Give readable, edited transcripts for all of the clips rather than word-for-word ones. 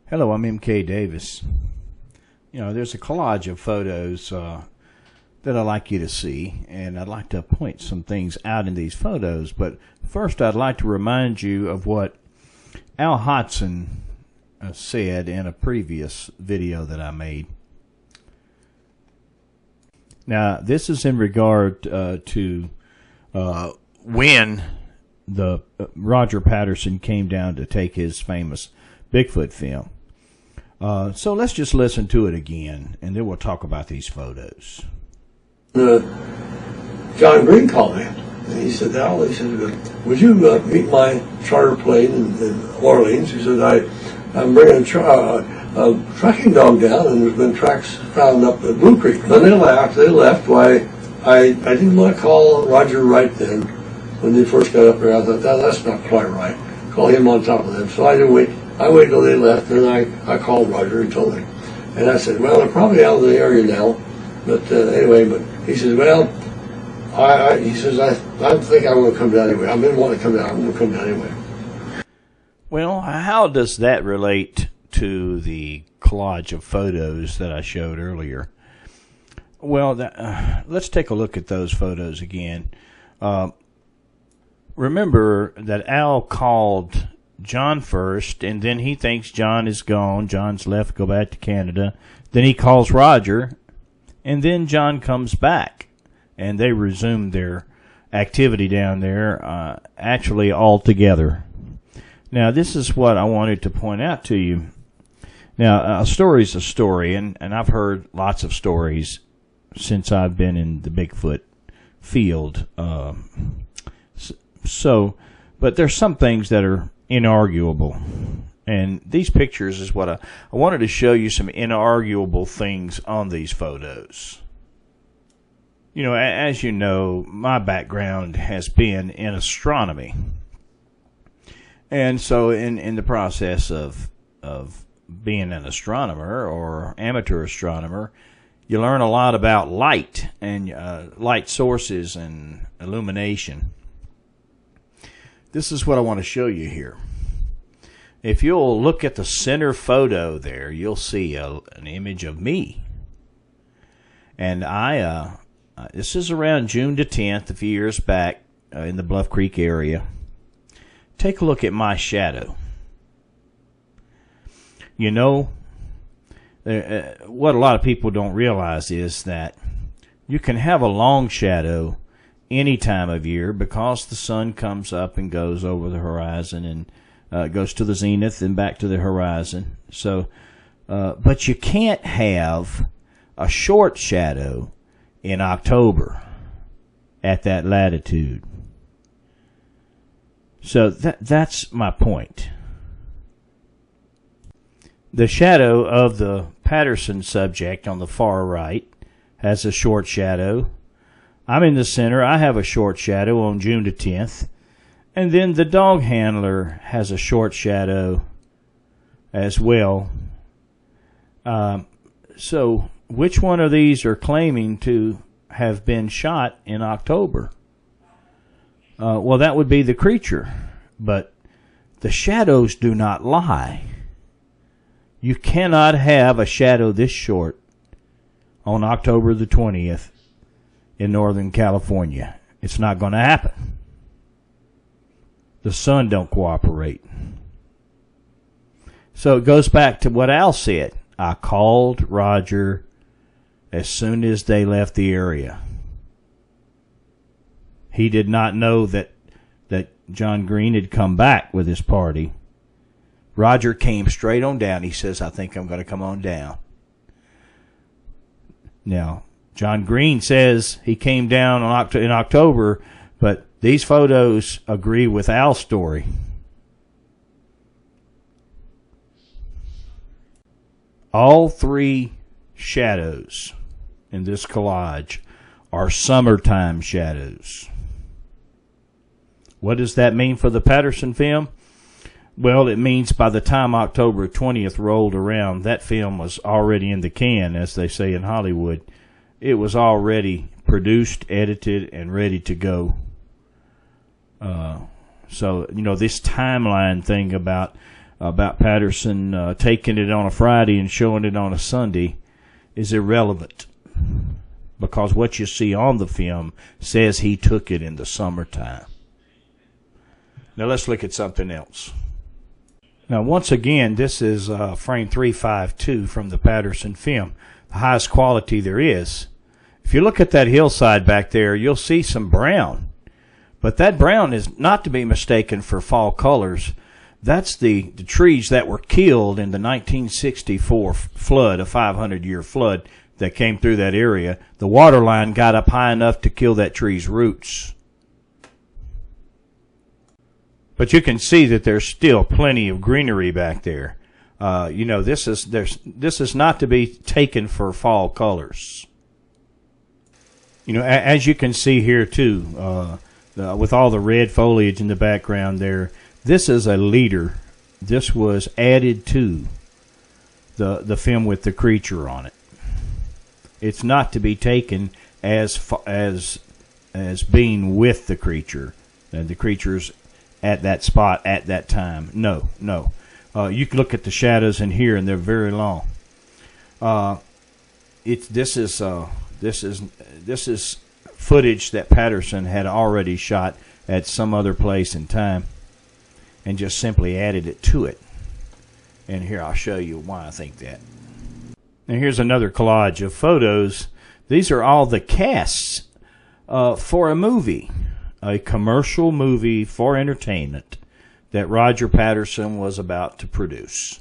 Hello, I'm M.K.Davis. There's a collage of photos that I'd like you to see, and I'd like to point some things out in these photos. But first, I'd like to remind you of what Al Hodson said in a previous video that I made. Now, this is in regard to when the Roger Patterson came down to take his famous Bigfoot film. So let's just listen to it again, and then we'll talk about these photos. John Green called me, and he said, Al, would you meet my charter plane in Orleans? He said, I'm bringing a tracking dog down, and there's been tracks found up at Blue Creek. Then they left. Why, I didn't want to call Roger right then. When they first got up there, I thought, that's not quite right. Call him on top of them. So I didn't wait. I waited till they left, and I called Roger and told him. And I said, well, they're probably out of the area now. But anyway, but he says, well, he says, I think I want to come down anyway. I've been wanting to come down. I'm going to come down anyway. Well, how does that relate to the collage of photos that I showed earlier? Well, let's take a look at those photos again. Remember that Al called John first, and then he thinks John is gone. John's left, go back to Canada. Then he calls Roger, and then John comes back, and they resume their activity down there, actually all together. Now, this is what I wanted to point out to you. Now, a story's a story, and I've heard lots of stories since I've been in the Bigfoot field. But there's some things that are inarguable. And these pictures is what I wanted to show you, some inarguable things on these photos. As you know, my background has been in astronomy. And so in the process of being an astronomer or amateur astronomer, you learn a lot about light and light sources and illumination. This is what I want to show you here. If you'll look at the center photo there, you'll see an image of me. And this is around June the 10th, a few years back, in the Bluff Creek area. Take a look at my shadow. What a lot of people don't realize is that you can have a long shadow any time of year because the sun comes up and goes over the horizon and goes to the zenith and back to the horizon. So, but you can't have a short shadow in October at that latitude. So that's my point. The shadow of the Patterson subject on the far right has a short shadow. I'm in the center. I have a short shadow on June the 10th. And then the dog handler has a short shadow as well. So which one of these are claiming to have been shot in October? Well, that would be the creature. But the shadows do not lie. You cannot have a shadow this short on October the 20th in Northern California. It's not going to happen. The sun don't cooperate. So it goes back to what Al said. I called Roger as soon as they left the area. He did not know that John Green had come back with his party. Roger came straight on down. He says, I think I'm going to come on down. Now, John Green says he came down in October, but these photos agree with Al's story. All three shadows in this collage are summertime shadows. What does that mean for the Patterson film? Well, it means by the time October 20th rolled around, that film was already in the can, as they say in Hollywood. It was already produced, edited, and ready to go. So, this timeline thing about about Patterson taking it on a Friday and showing it on a Sunday is irrelevant, because what you see on the film says he took it in the summertime. Now let's look at something else. Now once again, this is frame 352 from the Patterson film, the highest quality there is. If you look at that hillside back there, you'll see some brown. But that brown is not to be mistaken for fall colors. That's the trees that were killed in the 1964 flood, a 500-year flood that came through that area. The water line got up high enough to kill that tree's roots. But you can see that there's still plenty of greenery back there. This is not to be taken for fall colors. As you can see here too, with all the red foliage in the background there, this is a leader. This was added to the film with the creature on it. It's not to be taken as being with the creature, and the creature's at that spot at that time. No. You can look at the shadows in here, and they're very long. This is footage that Patterson had already shot at some other place in time, and just simply added it to it. And here I'll show you why I think that. And here's another collage of photos. These are all the casts for a movie, a commercial movie for entertainment that Roger Patterson was about to produce.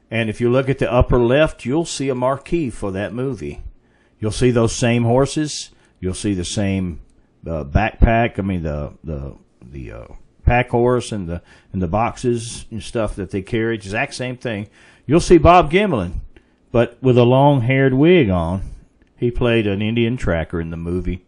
And if you look at the upper left, you'll see a marquee for that movie. You'll see those same horses. You'll see the same backpack. I mean the pack horse and the boxes and stuff that they carry. Exact same thing. You'll see Bob Gimlin, but with a long-haired wig on. He played an Indian tracker in the movie.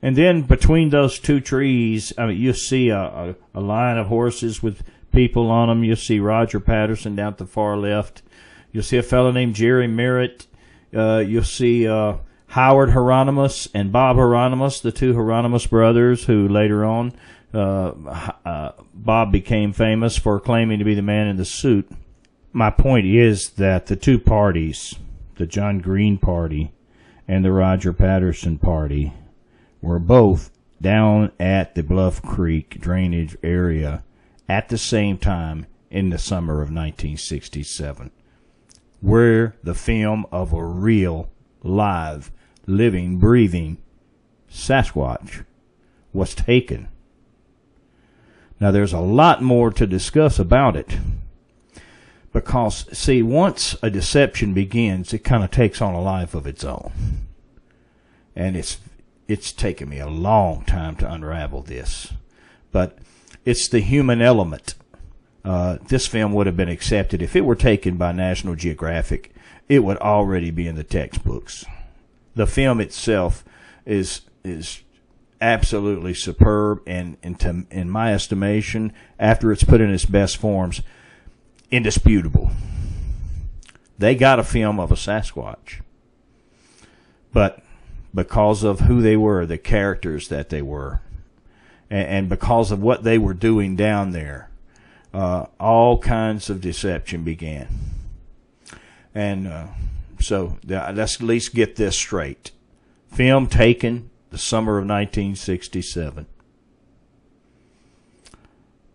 And then between those two trees, you see a line of horses with people on them. You'll see Roger Patterson down at the far left. You'll see a fellow named Jerry Merritt. You'll see Howard Hieronymus and Bob Hieronymus, the two Hieronymus brothers, who later on Bob became famous for claiming to be the man in the suit. My point is that the two parties, the John Green party and the Roger Patterson party, were both down at the Bluff Creek drainage area at the same time in the summer of 1967, where the film of a real, live, living, breathing Sasquatch was taken. Now, there's a lot more to discuss about it, because, see, once a deception begins, it kind of takes on a life of its own. And it's taken me a long time to unravel this. But it's the human element. This film would have been accepted. If it were taken by National Geographic, it would already be in the textbooks. The film itself is absolutely superb, and in my estimation, after it's put in its best forms, indisputable. They got a film of a Sasquatch. But because of who they were, the characters that they were, and because of what they were doing down there, all kinds of deception began. And so let's at least get this straight. Film taken the summer of 1967.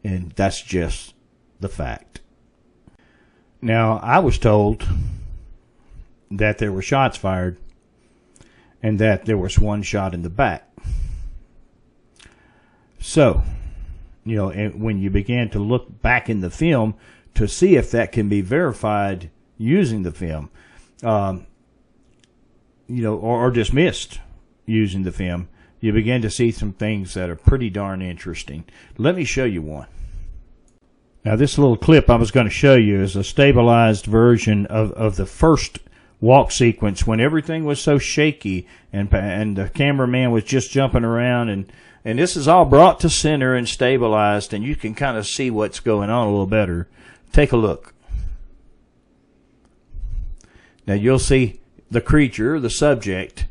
And that's just the fact. Now, I was told that there were shots fired and that there was one shot in the back. So, and when you began to look back in the film to see if that can be verified using the film, or dismissed using the film, you begin to see some things that are pretty darn interesting. Let me show you one. Now, this little clip I was going to show you is a stabilized version of the first walk sequence when everything was so shaky and the cameraman was just jumping around, and this is all brought to center and stabilized, and you can kind of see what's going on a little better. Take a look. Now, you'll see the creature, the subject,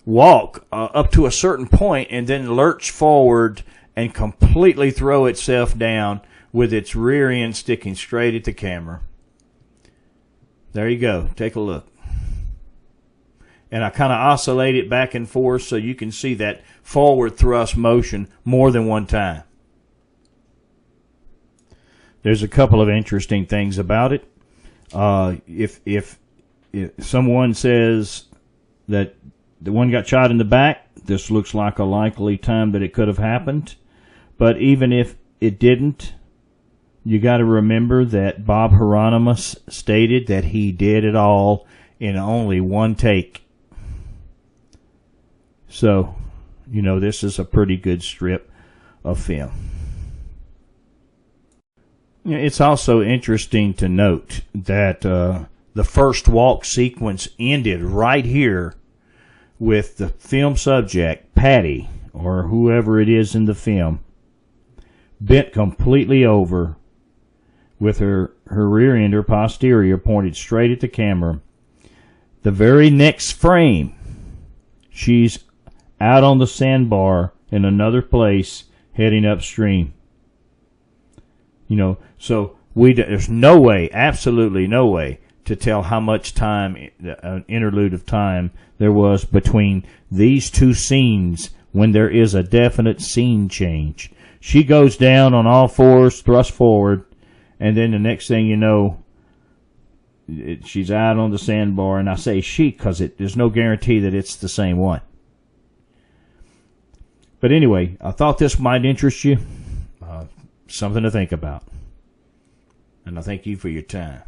walk up to a certain point and then lurch forward and completely throw itself down with its rear end sticking straight at the camera. There you go. Take a look. And I kind of oscillate it back and forth so you can see that forward thrust motion more than one time. There's a couple of interesting things about it. If someone says that the one got shot in the back, this looks like a likely time that it could have happened. But even if it didn't, you got to remember that Bob Hieronymus stated that he did it all in only one take. So, you know, this is a pretty good strip of film. It's also interesting to note that the first walk sequence ended right here with the film subject, Patty, or whoever it is in the film, bent completely over with her rear end or posterior pointed straight at the camera. The very next frame, she's out on the sandbar in another place heading upstream. You know, so there's no way, absolutely no way, to tell how much time, an interlude of time, there was between these two scenes when there is a definite scene change. She goes down on all fours, thrust forward, and then the next thing you know, she's out on the sandbar. And I say she because there's no guarantee that it's the same one. But anyway, I thought this might interest you. Something to think about. And I thank you for your time.